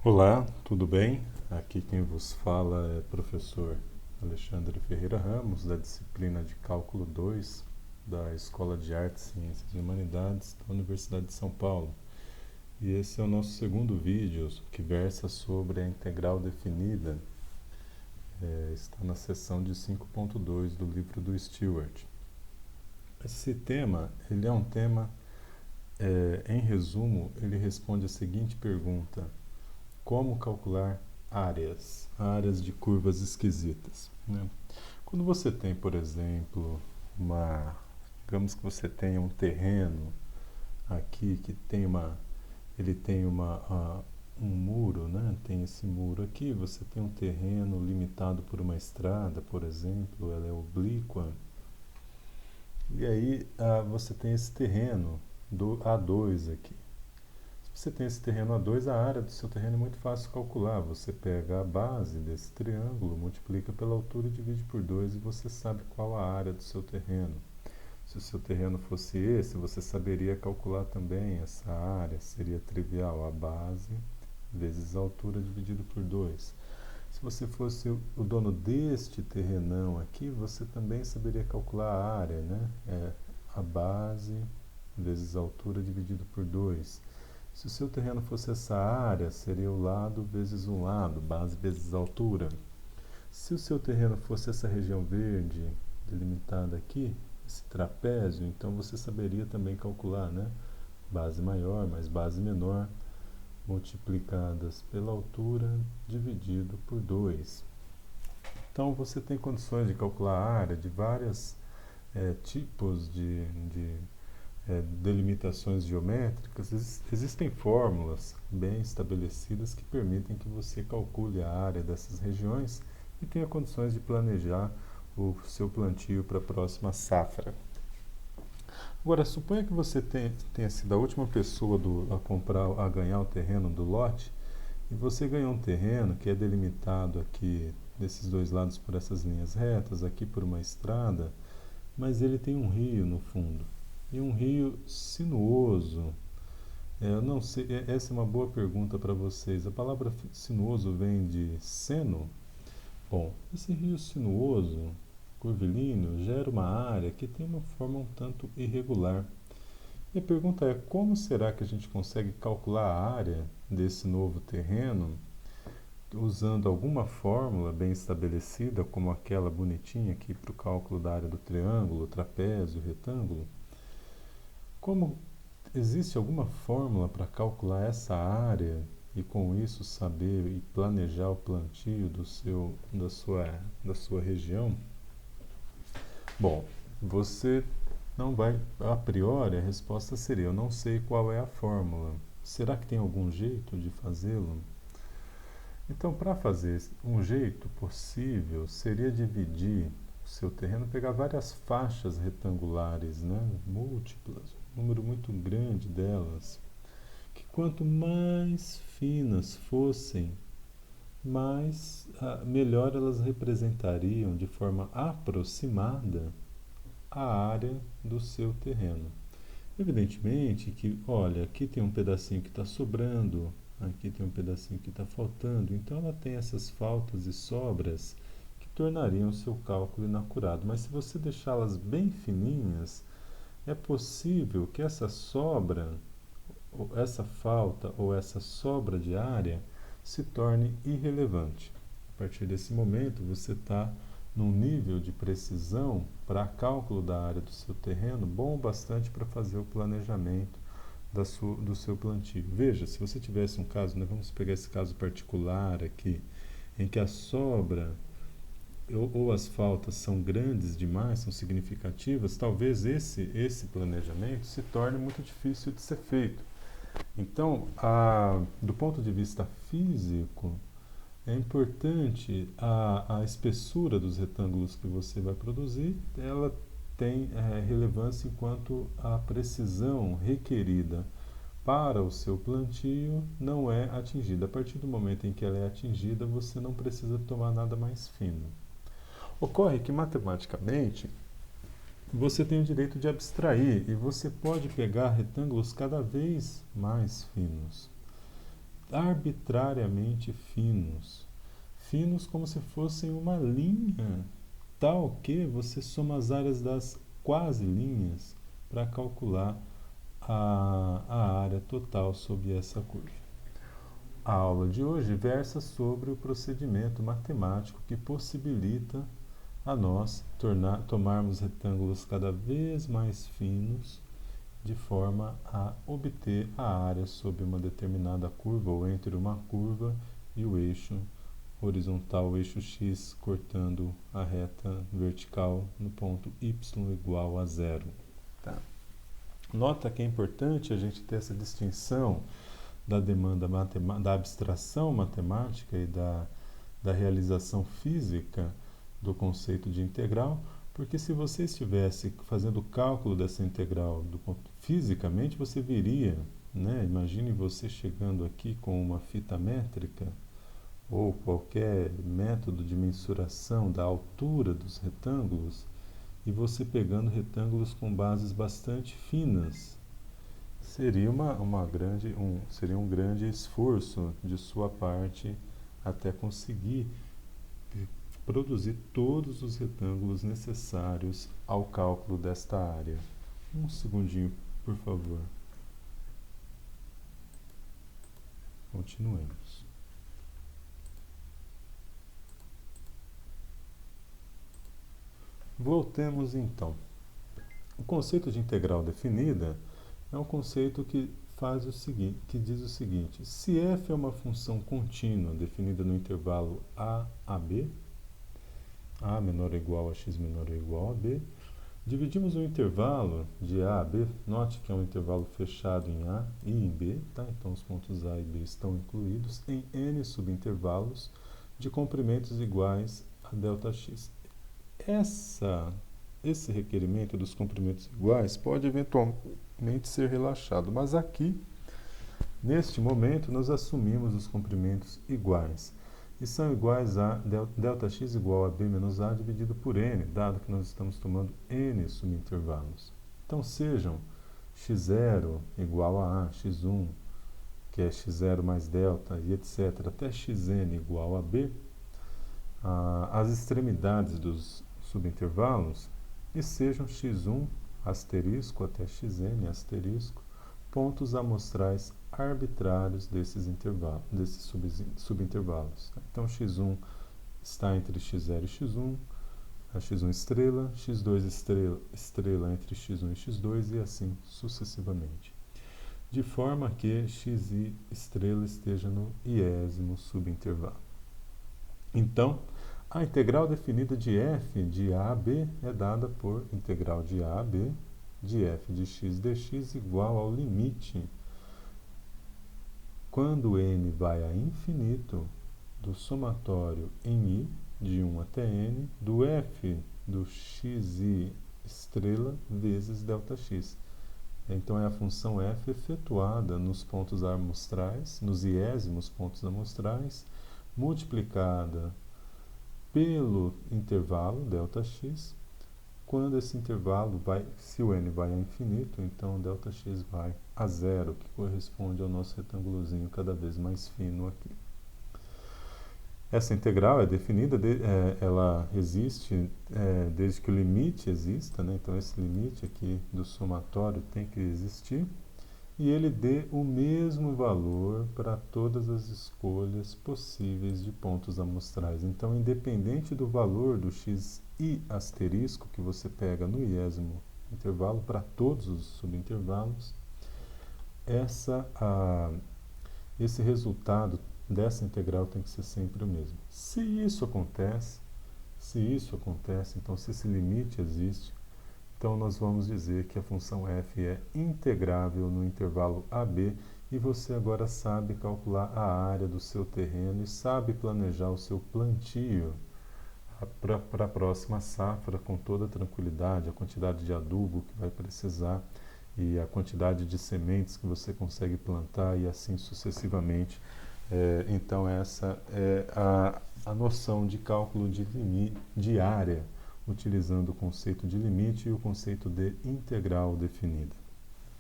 Olá, tudo bem? Aqui quem vos fala é o professor Alexandre Ferreira Ramos, da disciplina de Cálculo 2 da Escola de Artes, Ciências e Humanidades da Universidade de São Paulo. E esse é o nosso segundo vídeo que versa sobre a integral definida. Está na seção de 5.2 do livro do Stewart. Esse tema, ele é um tema, em resumo, ele responde a seguinte pergunta: como calcular áreas de curvas esquisitas, né? Quando você tem, por exemplo, digamos que você tenha um terreno aqui que tem ele tem um muro, né? Tem esse muro aqui, você tem um terreno limitado por uma estrada, por exemplo, ela é oblíqua, e aí você tem esse terreno do A2 aqui. Se você tem esse terreno A2, a área do seu terreno é muito fácil calcular. Você pega a base desse triângulo, multiplica pela altura e divide por 2 e você sabe qual a área do seu terreno. Se o seu terreno fosse esse, você saberia calcular também essa área. Seria trivial, a base vezes a altura dividido por 2. Se você fosse o dono deste terrenão aqui, você também saberia calcular a área, né? A base vezes a altura dividido por 2. Se o seu terreno fosse essa área, seria o lado vezes um lado, base vezes altura. Se o seu terreno fosse essa região verde, delimitada aqui, esse trapézio, então você saberia também calcular, né? Base maior mais base menor, multiplicadas pela altura, dividido por 2. Então você tem condições de calcular a área de vários tipos de delimitações geométricas. Existem fórmulas bem estabelecidas que permitem que você calcule a área dessas regiões e tenha condições de planejar o seu plantio para a próxima safra. Agora, suponha que você tenha sido a última pessoa a ganhar o terreno do lote, e você ganhou um terreno que é delimitado aqui desses dois lados por essas linhas retas, aqui por uma estrada, mas ele tem um rio no fundo. E um rio sinuoso. Eu não sei, essa é uma boa pergunta para vocês. A palavra sinuoso vem de seno? Bom, esse rio sinuoso, curvilíneo, gera uma área que tem uma forma um tanto irregular. E a pergunta é: como será que a gente consegue calcular a área desse novo terreno usando alguma fórmula bem estabelecida, como aquela bonitinha aqui para o cálculo da área do triângulo, trapézio, retângulo? Como existe alguma fórmula para calcular essa área e com isso saber e planejar o plantio da sua região? Bom, você não vai, a priori a resposta seria: eu não sei qual é a fórmula. Será que tem algum jeito de fazê-lo? Então, para fazer um jeito possível, seria dividir o seu terreno, pegar várias faixas retangulares, né, múltiplas, um número muito grande delas, que quanto mais finas fossem, melhor elas representariam de forma aproximada a área do seu terreno. Evidentemente que, olha, aqui tem um pedacinho que está sobrando, aqui tem um pedacinho que está faltando, então ela tem essas faltas e sobras que tornariam o seu cálculo inacurado. Mas se você deixá-las bem fininhas, é possível que essa sobra, ou essa falta ou essa sobra de área se torne irrelevante. A partir desse momento, você está num nível de precisão para cálculo da área do seu terreno bom o bastante para fazer o planejamento do seu plantio. Veja, se você tivesse um caso, né, vamos pegar esse caso particular aqui, em que a sobra ou as faltas são grandes demais, são significativas, talvez esse planejamento se torne muito difícil de ser feito. Então, do ponto de vista físico, é importante a espessura dos retângulos que você vai produzir, ela tem relevância enquanto a precisão requerida para o seu plantio não é atingida. A partir do momento em que ela é atingida, você não precisa tomar nada mais fino. Ocorre que matematicamente você tem o direito de abstrair e você pode pegar retângulos cada vez mais finos. arbitrariamente finos. Finos como se fossem uma linha, tal que você soma as áreas das quase linhas para calcular a área total sobre essa curva. A aula de hoje versa sobre o procedimento matemático que possibilita a nós tomarmos retângulos cada vez mais finos de forma a obter a área sobre uma determinada curva ou entre uma curva e o eixo horizontal, o eixo x, cortando a reta vertical no ponto y igual a zero. Tá. Nota que é importante a gente ter essa distinção da demanda da abstração matemática e da realização física do conceito de integral, porque se você estivesse fazendo o cálculo dessa integral fisicamente, você viria, né? Imagine você chegando aqui com uma fita métrica ou qualquer método de mensuração da altura dos retângulos e você pegando retângulos com bases bastante finas. Seria seria um grande esforço de sua parte até conseguir produzir todos os retângulos necessários ao cálculo desta área. Um segundinho, por favor. Continuemos. Voltemos então. O conceito de integral definida é um conceito que faz o seguinte, que diz o seguinte: se f é uma função contínua definida no intervalo a a b, a menor ou igual a x menor ou igual a b, dividimos o intervalo de a a b, note que é um intervalo fechado em a e em b, tá? Então os pontos a e b estão incluídos em n subintervalos de comprimentos iguais a ΔX. Esse requerimento dos comprimentos iguais pode eventualmente ser relaxado, mas aqui, neste momento, nós assumimos os comprimentos iguais. E são iguais a ΔX igual a b menos a dividido por n, dado que nós estamos tomando n subintervalos. Então, sejam x0 igual a x1, que é x0 mais delta, e etc., até xn igual a b, as extremidades dos subintervalos, e sejam x1 asterisco até xn asterisco, pontos amostrais arbitrários desses subintervalos. Então, x1 está entre x0 e x1, a x1 estrela, x2 estrela entre x1 e x2 e assim sucessivamente. De forma que xi estrela esteja no iésimo subintervalo. Então, a integral definida de f de a a b é dada por integral de a a b de f de x dx igual ao limite, quando n vai a infinito, do somatório em i, de 1 até n, do f do xi estrela vezes ΔX. Então, é a função f efetuada nos pontos amostrais, nos iésimos pontos amostrais, multiplicada pelo intervalo ΔX. Quando esse intervalo se o n vai a infinito, então ΔX vai a zero, que corresponde ao nosso retângulozinho cada vez mais fino aqui. Essa integral é definida, ela existe desde que o limite exista, né? Então esse limite aqui do somatório tem que existir, e ele dê o mesmo valor para todas as escolhas possíveis de pontos amostrais. Então, independente do valor do xi asterisco que você pega no iésimo intervalo, para todos os subintervalos, esse resultado dessa integral tem que ser sempre o mesmo. Se isso acontece, então se esse limite existe, então nós vamos dizer que a função f é integrável no intervalo AB, e você agora sabe calcular a área do seu terreno e sabe planejar o seu plantio para a próxima safra com toda tranquilidade, a quantidade de adubo que vai precisar e a quantidade de sementes que você consegue plantar e assim sucessivamente. Então essa é a noção de cálculo de área, utilizando o conceito de limite e o conceito de integral definida.